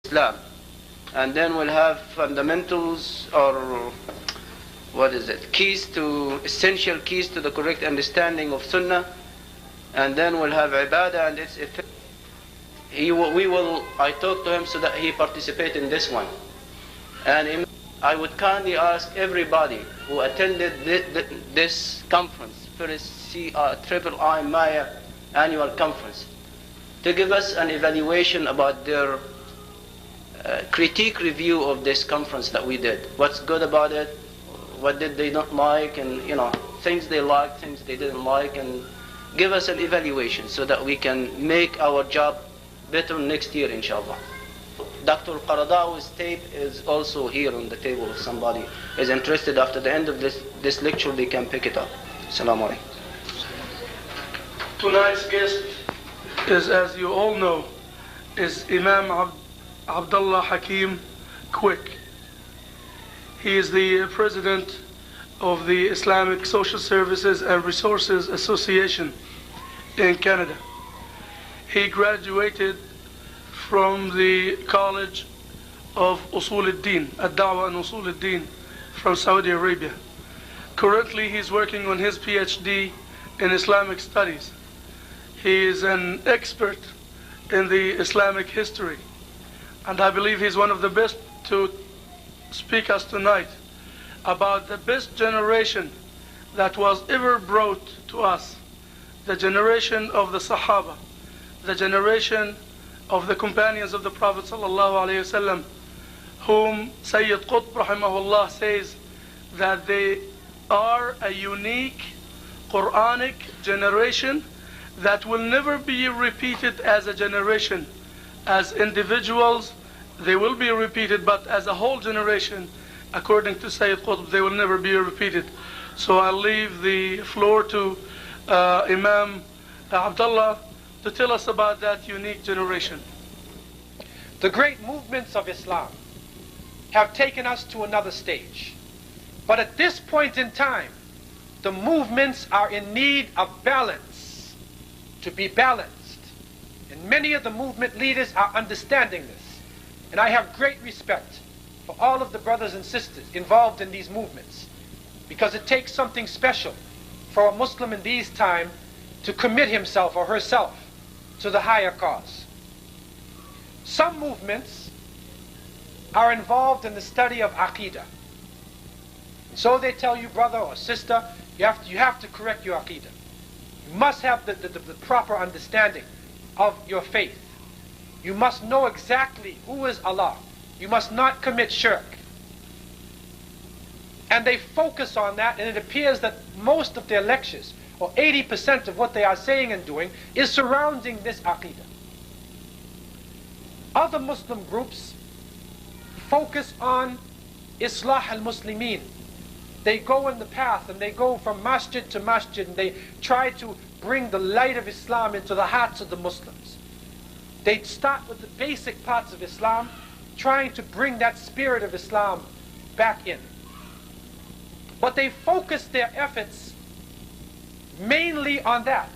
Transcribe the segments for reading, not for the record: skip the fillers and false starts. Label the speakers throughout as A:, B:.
A: Islam. And then we'll have fundamentals, or what is it? Essential keys to the correct understanding of Sunnah. And then we'll have Ibadah and its effect. I talked to him so that he participate in this one. And I would kindly ask everybody who attended this conference, first Triple I Maya annual conference, to give us an evaluation about their critique review of this conference that we did. What's good about it, what did they not like, and things they liked, things they didn't like, and give us an evaluation so that we can make our job better next year, inshallah. Dr. Qaradawi's tape is also here on the table. If somebody is interested, after the end of this lecture, they can pick it up. Assalamu alaikum.
B: Tonight's guest is, as you all know, is Imam Abdullah Hakim Quick. He is the president of the Islamic Social Services and Resources Association in Canada. He graduated from the College of Usul al-Din, Ad-Da'wah and Usul al-Din from Saudi Arabia. Currently, he's working on his PhD in Islamic Studies. He is an expert in the Islamic history, and I believe he's one of the best to speak us tonight about the best generation that was ever brought to us, the generation of the Sahaba, the generation of the companions of the Prophet ﷺ, whom Sayyid Qutb rahimahullah says that they are a unique Quranic generation that will never be repeated as a generation. As individuals, they will be repeated, but as a whole generation, according to Sayyid Qutb, they will never be repeated. So I'll leave the floor to Imam Abdullah to tell us about that unique generation.
C: The great movements of Islam have taken us to another stage. But at this point in time, the movements are in need of balance, to be balanced. And many of the movement leaders are understanding this. And I have great respect for all of the brothers and sisters involved in these movements, because it takes something special for a Muslim in these times to commit himself or herself to the higher cause. Some movements are involved in the study of Aqidah. So they tell you, brother or sister, you have to correct your Aqidah. You must have the proper understanding of your faith. You must know exactly who is Allah. You must not commit shirk. And they focus on that, and it appears that most of their lectures, or 80% of what they are saying and doing, is surrounding this Aqidah. Other Muslim groups focus on Islah al-Muslimin. They go in the path, and they go from masjid to masjid, and they try to bring the light of Islam into the hearts of the Muslims. They start with the basic parts of Islam, trying to bring that spirit of Islam back in. But they focus their efforts mainly on that.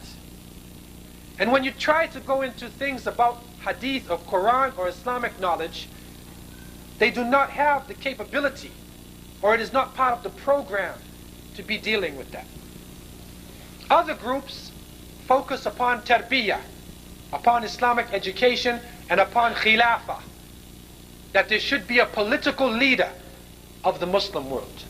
C: And when you try to go into things about hadith or Quran or Islamic knowledge, they do not have the capability, or it is not part of the program to be dealing with that. Other groups focus upon tarbiyah, upon Islamic education, and upon khilafah, that there should be a political leader of the Muslim world.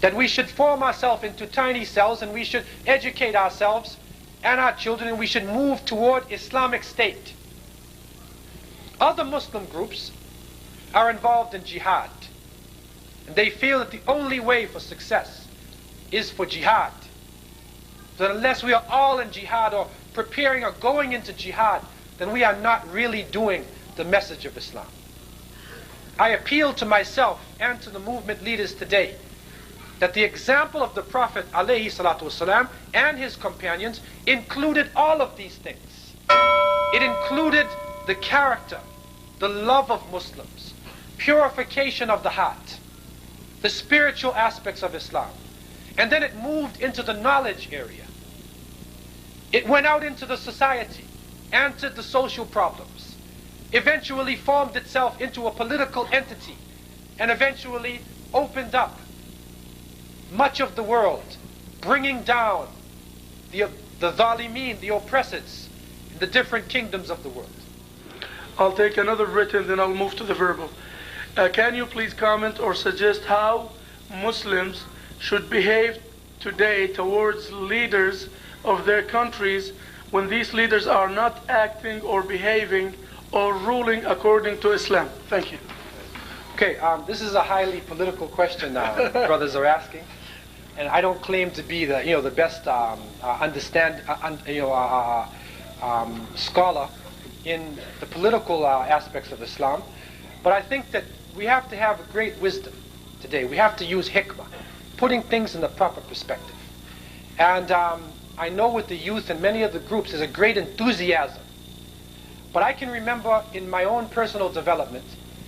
C: That we should form ourselves into tiny cells, and we should educate ourselves and our children, and we should move toward Islamic State. Other Muslim groups are involved in jihad, and they feel that the only way for success is for jihad. So that unless we are all in jihad or preparing or going into jihad, then we are not really doing the message of Islam. I appeal to myself and to the movement leaders today that the example of the Prophet ﷺ and his companions included all of these things. It included the character, the love of Muslims, purification of the heart, the spiritual aspects of Islam. And then it moved into the knowledge area. It went out into the society and to the social problems. eventually formed itself into a political entity and eventually opened up much of the world, bringing down the zalimeen, the oppressors, in the different kingdoms of the world.
B: I'll take another written, then I'll move to the verbal. Can you please comment or suggest how Muslims should behave today towards leaders of their countries when these leaders are not acting or behaving or ruling according to Islam? Thank you.
C: Okay, this is a highly political question brothers are asking, and I don't claim to be the best scholar in the political aspects of Islam, but I think that we have to have a great wisdom today. We have to use hikmah, putting things in the proper perspective. And I know with the youth and many of the groups there's a great enthusiasm. But I can remember in my own personal development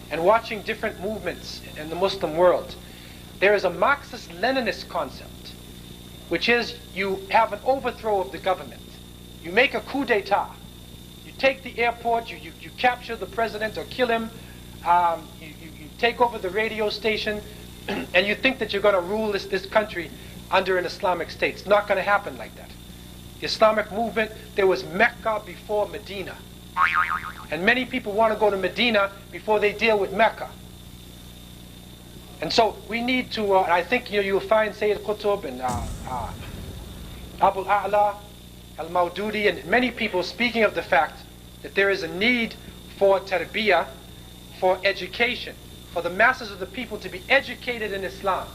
C: and watching different movements in the Muslim world, there is a Marxist-Leninist concept, which is you have an overthrow of the government. You make a coup d'etat. You take the airport, you capture the president or kill him, you take over the radio station, and you think that you're going to rule this country under an Islamic state. It's not going to happen like that. The Islamic movement, there was Mecca before Medina. And many people want to go to Medina before they deal with Mecca. And so we need to, I think you'll find Sayyid Qutb and Abu al-A'la, al-Mawdudi, and many people speaking of the fact that there is a need for tarbiyah, for education, for the masses of the people to be educated in Islam,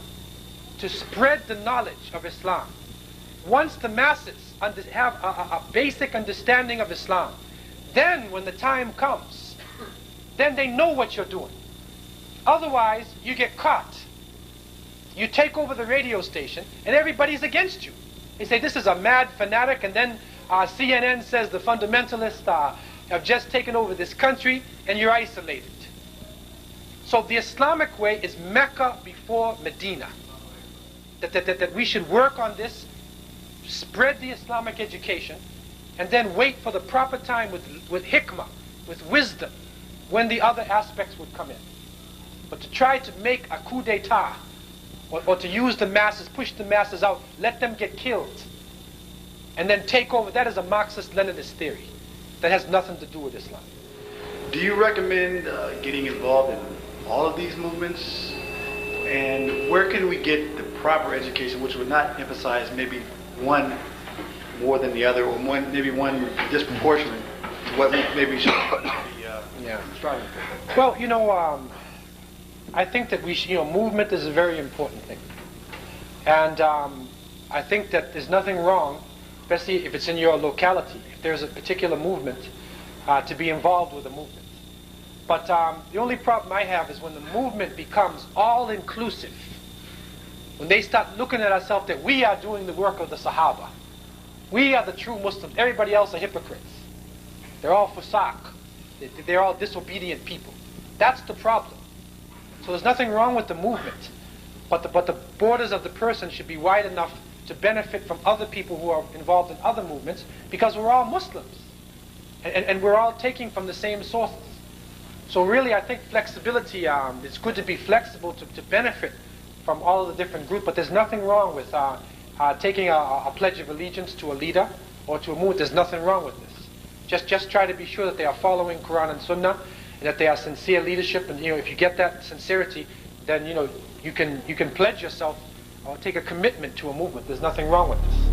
C: to spread the knowledge of Islam. Once the masses have a basic understanding of Islam, then when the time comes, then they know what you're doing. Otherwise, you get caught. You take over the radio station and everybody's against you. They say this is a mad fanatic, and then CNN says the fundamentalists have just taken over this country and you're isolated. So the Islamic way is Mecca before Medina. That we should work on this, spread the Islamic education, and then wait for the proper time with hikmah, with wisdom, when the other aspects would come in. But to try to make a coup d'etat, or to use the masses, push the masses out, let them get killed, and then take over, that is a Marxist-Leninist theory. That has nothing to do with Islam.
D: Do you recommend getting involved in all of these movements? And where can we get the proper education, which would not emphasize maybe one more than the other, or maybe one disproportionate to what maybe should be striving for?
C: Well, I think that movement is a very important thing. And I think that there's nothing wrong, especially if it's in your locality, if there's a particular movement, to be involved with a movement. But the only problem I have is when the movement becomes all-inclusive. When they start looking at ourselves that we are doing the work of the Sahaba. We are the true Muslims. Everybody else are hypocrites. They're all fusaq. They're all disobedient people. That's the problem. So there's nothing wrong with the movement. But the borders of the person should be wide enough to benefit from other people who are involved in other movements, because we're all Muslims. And we're all taking from the same sources. So really, I think flexibility, it's good to be flexible to benefit from all of the different groups, but there's nothing wrong with taking a pledge of allegiance to a leader or to a movement. There's nothing wrong with this. Just try to be sure that they are following Quran and Sunnah, and that they are sincere leadership. And if you get that sincerity, then you can pledge yourself or take a commitment to a movement. There's nothing wrong with this.